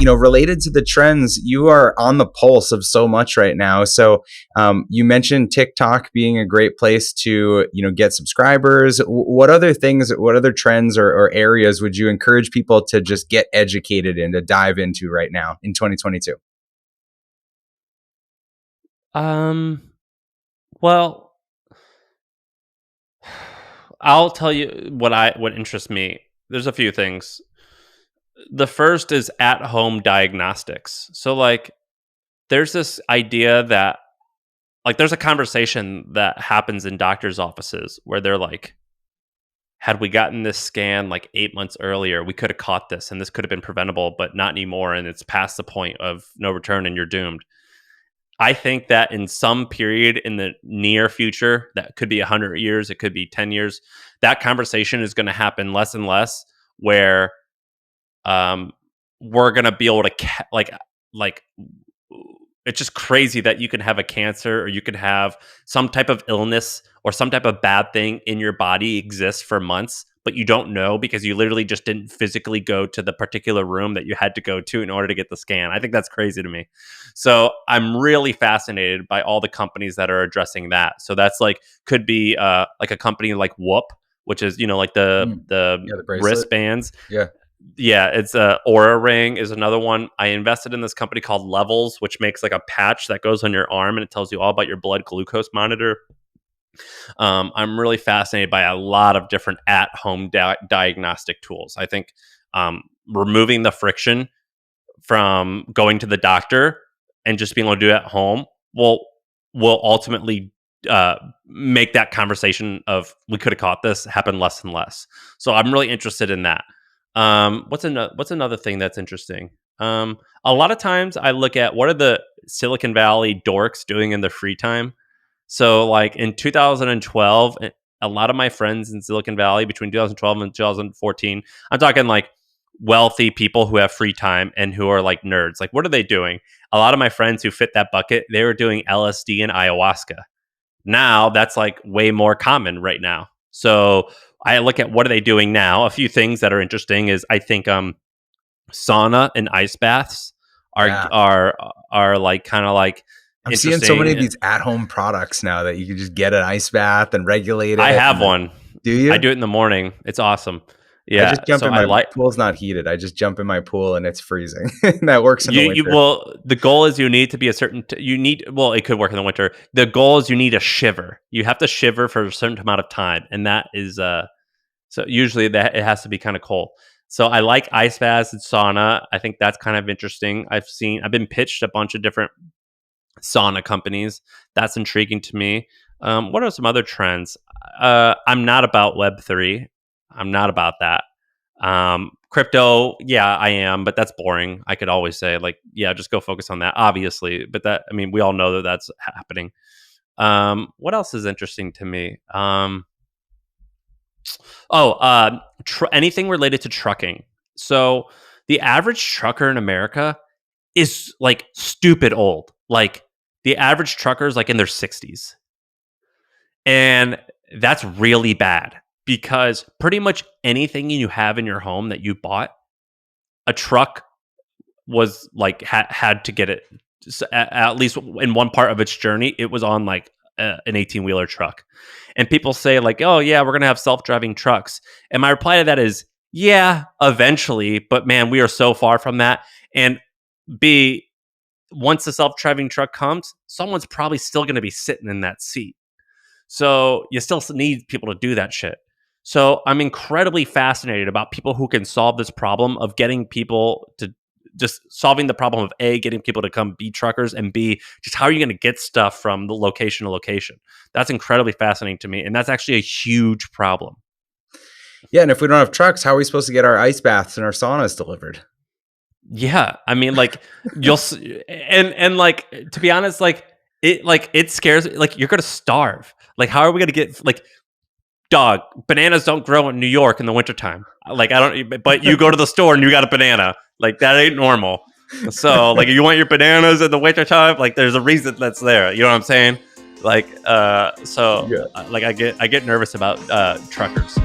related to the trends, you are on the pulse of so much right now. So you mentioned TikTok being a great place to, get subscribers. What other things, what other trends or areas would you encourage people to just get educated in, to dive into right now in 2022? Well, I'll tell you what interests me. There's a few things. The first is at-home diagnostics. So like there's this idea that like there's a conversation that happens in doctors' offices where they're like, had we gotten this scan like 8 months earlier, we could have caught this and this could have been preventable, but not anymore. And it's past the point of no return and you're doomed. I think that in some period in the near future, that could be 100 years, it could be 10 years, that conversation is going to happen less and less, where we're going to be able to like it's just crazy that you can have a cancer or you can have some type of illness or some type of bad thing in your body exist for months, but you don't know because you literally just didn't physically go to the particular room that you had to go to in order to get the scan. I think that's crazy to me. So I'm really fascinated by all the companies that are addressing that. So that's like, could be like a company like Whoop, which is, like the wristbands. Yeah. Yeah, it's Aura Ring is another one. I invested in this company called Levels, which makes like a patch that goes on your arm and it tells you all about your blood glucose monitor. I'm really fascinated by a lot of different at-home diagnostic tools. I think removing the friction from going to the doctor and just being able to do it at home will ultimately make that conversation of we could have caught this happen less and less. So I'm really interested in that. What's another thing that's interesting? A lot of times I look at what are the Silicon Valley dorks doing in their free time. So like in 2012, a lot of my friends in Silicon Valley between 2012 and 2014, I'm talking like wealthy people who have free time and who are like nerds. Like, what are they doing? A lot of my friends who fit that bucket, they were doing LSD and ayahuasca. Now that's like way more common right now. So I look at what are they doing now. A few things that are interesting is I think sauna and ice baths are like kind of like I'm seeing so many of these at-home products now that you can just get an ice bath and regulate it. I have one. Do you? I do it in the morning. It's awesome. Yeah. I just jump in my pool's not heated. I just jump in my pool and it's freezing. That works in the winter. Well, the goal is you need to be a certain. It could work in the winter. The goal is you need a shiver. You have to shiver for a certain amount of time, and that is so usually that it has to be kind of cold. So I like ice baths and sauna. I think that's kind of interesting. I've been pitched a bunch of different sauna companies. That's intriguing to me. What are some other trends? I'm not about Web3. I'm not about that. Crypto, yeah, I am, but that's boring. I could always say like, yeah, just go focus on that, obviously. But we all know that that's happening. What else is interesting to me? Anything related to trucking. So the average trucker in America is like stupid old. Like the average trucker is like in their 60s. And that's really bad because pretty much anything you have in your home that you bought, a truck was like had to get it at least in one part of its journey. It was on like an 18-wheeler truck. And people say like, oh yeah, we're going to have self-driving trucks. And my reply to that is, yeah, eventually. But man, we are so far from that. And B, once the self-driving truck comes, someone's probably still going to be sitting in that seat. So you still need people to do that shit. So I'm incredibly fascinated about people who can solve this problem of getting people to just solving the problem of A, getting people to come be truckers, and B, just how are you going to get stuff from the location to location? That's incredibly fascinating to me. And that's actually a huge problem. Yeah. And if we don't have trucks, how are we supposed to get our ice baths and our saunas delivered? Yeah. I mean, like you'll, and like, to be honest, it scares me. Like you're going to starve. Like, how are we going to get dog, bananas don't grow in New York in the wintertime. Like but you go to the store and you got a banana. Like that ain't normal. So like you want your bananas in the wintertime, like there's a reason that's there. You know what I'm saying? Like, like I get nervous about truckers.